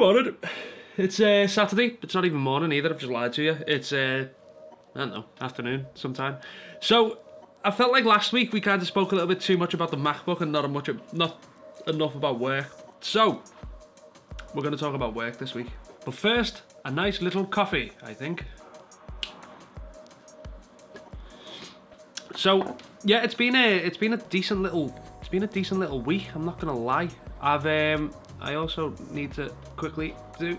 morning. It's Saturday. It's not even morning either. I've just lied to you. It's I don't know, afternoon sometime. So I felt like last week we kind of spoke a little bit too much about the MacBook and not enough about work. So we're going to talk about work this week. But first, a nice little coffee, I think. So yeah, it's been a decent little week. I'm not gonna lie. I also need to quickly do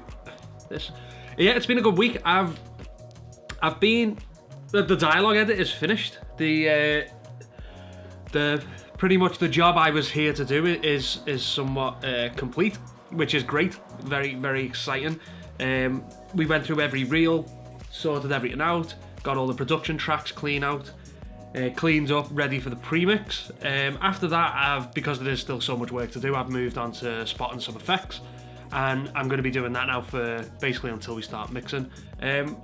this. Yeah, it's been a good week. The dialogue edit is finished. The pretty much the job I was here to do is somewhat complete, which is great. Very, very exciting. We went through every reel, sorted everything out, got all the production tracks cleaned up, ready for the premix. After that, because there is still so much work to do, I've moved on to spotting some effects, and I'm going to be doing that now for basically until we start mixing.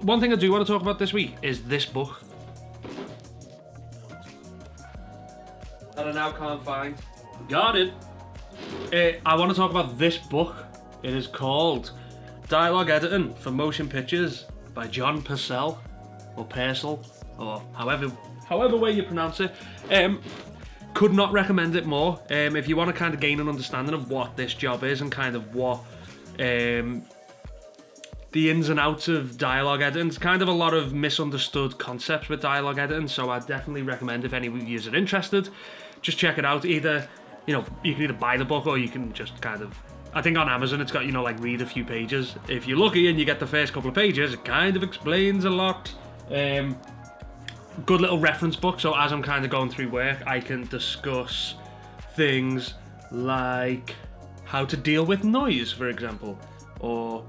One thing I do want to talk about this week is this book that I now can't find. Got it. I want to talk about this book. It is called Dialogue Editing for Motion Pictures by John Purcell, or Purcell, or however way you pronounce it. Could not recommend it more. If you want to kind of gain an understanding of what this job is and kind of what the ins and outs of dialogue editing. It's kind of a lot of misunderstood concepts with dialogue editing, so I definitely recommend, if any of you are interested, just check it out. Either, you can either buy the book or you can just kind of, I think on Amazon it's got, like read a few pages. If you're lucky and you get the first couple of pages, it kind of explains a lot. Good little reference book, so as I'm kind of going through work, I can discuss things like how to deal with noise, for example, or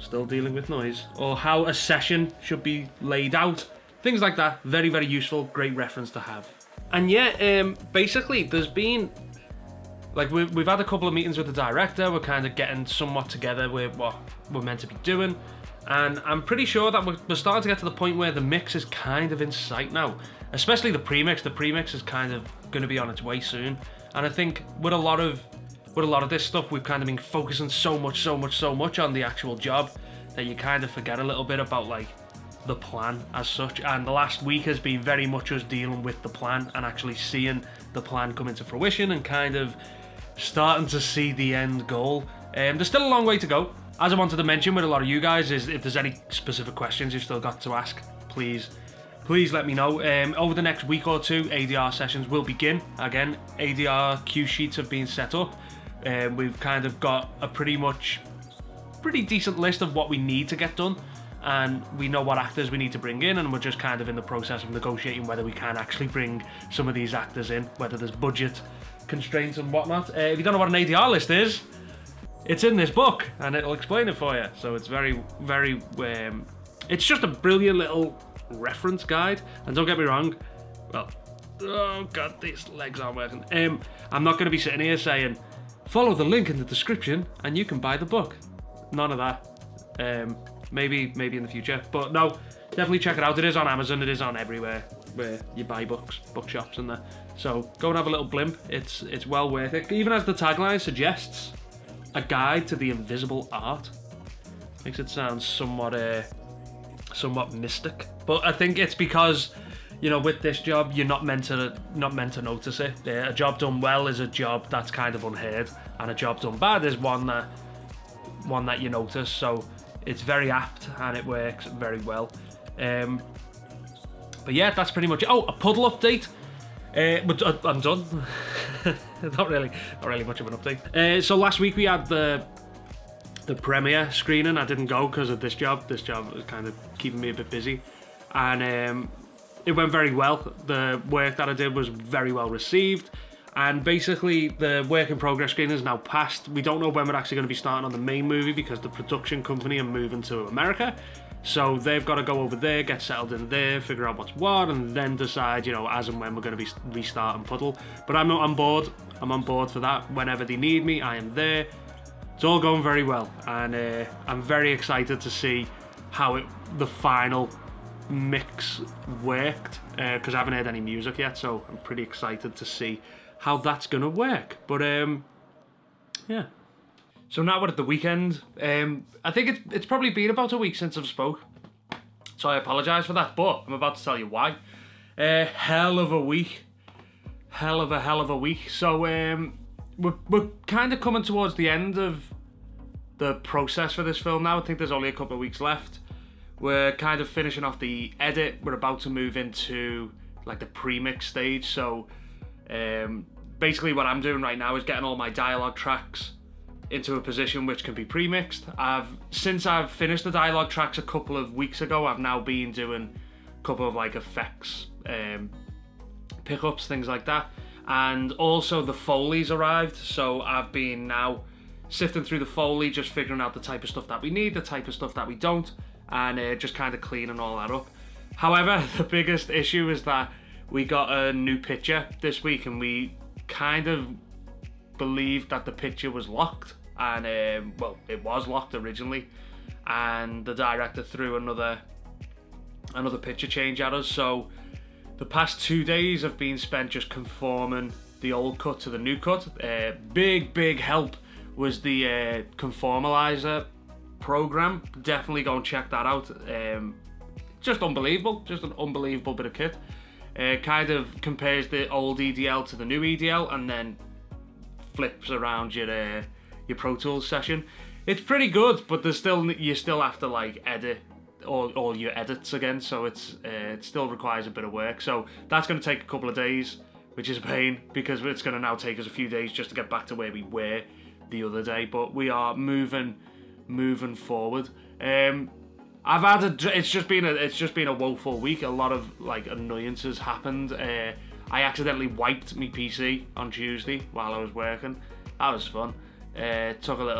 still dealing with noise, or how a session should be laid out, things like that. Very, very useful, great reference to have. And yeah, basically there's been, like, we've had a couple of meetings with the director. We're kind of getting somewhat together with what we're meant to be doing. And I'm pretty sure that we're starting to get to the point where the mix is kind of in sight now. Especially the premix. The premix is kind of going to be on its way soon. And I think with a lot of this stuff, we've kind of been focusing so much on the actual job that you kind of forget a little bit about, like, the plan as such. And the last week has been very much us dealing with the plan and actually seeing the plan come into fruition and kind of starting to see the end goal. There's still a long way to go. As I wanted to mention with a lot of you guys, is if there's any specific questions you've still got to ask, please let me know. Over the next week or two, ADR sessions will begin. Again, ADR cue sheets have been set up. We've kind of got a pretty decent list of what we need to get done, and we know what actors we need to bring in, and we're just kind of in the process of negotiating whether we can actually bring some of these actors in, whether there's budget constraints and whatnot. If you don't know what an ADR list is, it's in this book and it'll explain it for you. So it's very, very, it's just a brilliant little reference guide. And don't get me wrong, well, oh god, these legs aren't working. I'm not going to be sitting here saying, follow the link in the description and you can buy the book. None of that. Maybe in the future, but no, definitely check it out. It is on Amazon, it is on everywhere where you buy books, bookshops and that. So go and have a little blimp. It's well worth it. Even as the tagline suggests, a guide to the invisible art. Makes it sound somewhat mystic, but I think it's because, with this job, you're not meant to notice it. A job done well is a job that's kind of unheard, and a job done bad is one that you notice. So it's very apt and it works very well. But yeah, that's pretty much it. Oh, a puddle update. But I'm done. not really much of an update. So last week we had the premiere screening. I didn't go because of this job. This job was kind of keeping me a bit busy, and it went very well. The work that I did was very well received, and basically the work in progress screening is now passed. We don't know when we're actually going to be starting on the main movie because the production company are moving to America. So they've got to go over there, get settled in there, figure out what's what, and then decide, as and when we're going to be restarting Puddle. But I'm on board. I'm on board for that. Whenever they need me, I am there. It's all going very well, and I'm very excited to see how the final mix worked, because I haven't heard any music yet, so I'm pretty excited to see how that's going to work. But yeah. So now we're at the weekend. I think it's probably been about a week since I've spoke. So I apologise for that, but I'm about to tell you why. Hell of a week. Hell of a week. So we're kind of coming towards the end of the process for this film now. I think there's only a couple of weeks left. We're kind of finishing off the edit. We're about to move into like the pre-mix stage. So basically what I'm doing right now is getting all my dialogue tracks into a position which can be pre-mixed. Since I've finished the dialogue tracks a couple of weeks ago, I've now been doing a couple of like effects, pickups, things like that. And also the Foley's arrived, so I've been now sifting through the Foley, just figuring out the type of stuff that we need, the type of stuff that we don't, and just kind of cleaning all that up. However, the biggest issue is that we got a new picture this week, and we kind of believed that the picture was locked. And well, it was locked originally, and the director threw another picture change at us. So the past 2 days have been spent just conforming the old cut to the new cut. Big help was the conformalizer program. Definitely go and check that out. Just unbelievable, just an unbelievable bit of kit. Kind of compares the old EDL to the new EDL, and then flips around your Pro Tools session. It's pretty good, but you still have to like edit all your edits again, so it still requires a bit of work. So that's going to take a couple of days, which is a pain, because it's going to now take us a few days just to get back to where we were the other day. But we are moving forward. It's just been a woeful week. A lot of like annoyances happened. I accidentally wiped my PC on Tuesday while I was working. That was fun. Took a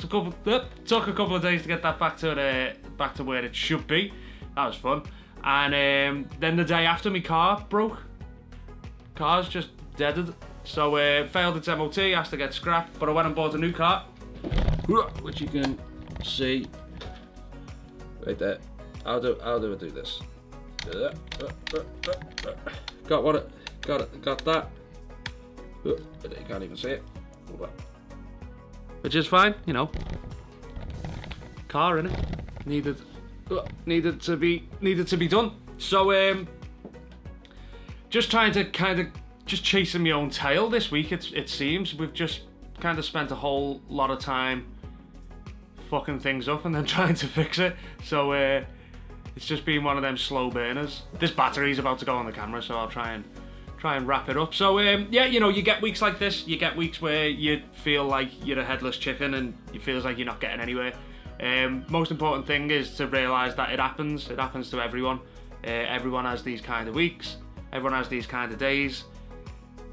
couple of days to get that back to where it should be. That was fun. And then the day after, my car broke. Car's just deaded. So failed its MOT, has to get scrapped. But I went and bought a new car, which you can see right there. How do I do this? Got that. You can't even see it. Which is fine, you know. Car in it needed to be done. So just trying to kind of just chasing my own tail this week. It seems we've just kind of spent a whole lot of time fucking things up and then trying to fix it. So it's just been one of them slow burners. This battery's about to go on the camera, so I'll try and wrap it up. So yeah, you know, you get weeks like this. You get weeks where you feel like you're a headless chicken and it feels like you're not getting anywhere. Most important thing is to realise that it happens to everyone. Everyone has these kind of weeks, everyone has these kind of days.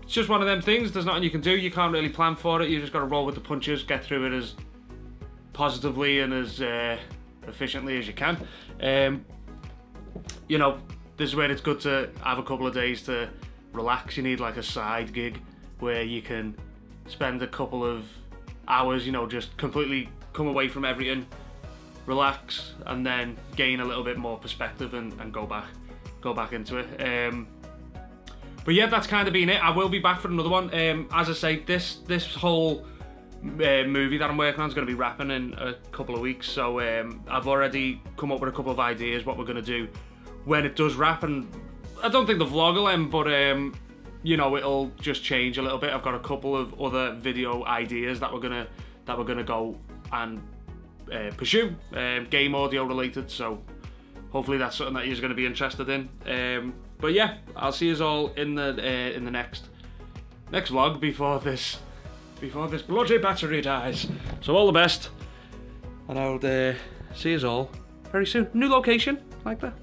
It's just one of them things. There's nothing you can do. You can't really plan for it. You just got to roll with the punches, get through it as positively and as efficiently as you can. You know, this is where it's good to have a couple of days to relax. You need like a side gig where you can spend a couple of hours, you know, just completely come away from everything, relax, and then gain a little bit more perspective and go back into it. But yeah, that's kind of been it. I will be back for another one. As I say, this whole movie that I'm working on is going to be wrapping in a couple of weeks. So I've already come up with a couple of ideas what we're going to do when it does wrap, and I don't think the vlog will end, but you know, it'll just change a little bit. I've got a couple of other video ideas that we're gonna go and pursue, game audio related. So hopefully that's something that you're going to be interested in. But yeah, I'll see you all in the next vlog before this bloody battery dies. So all the best, and I'll see you all very soon. New location, like that.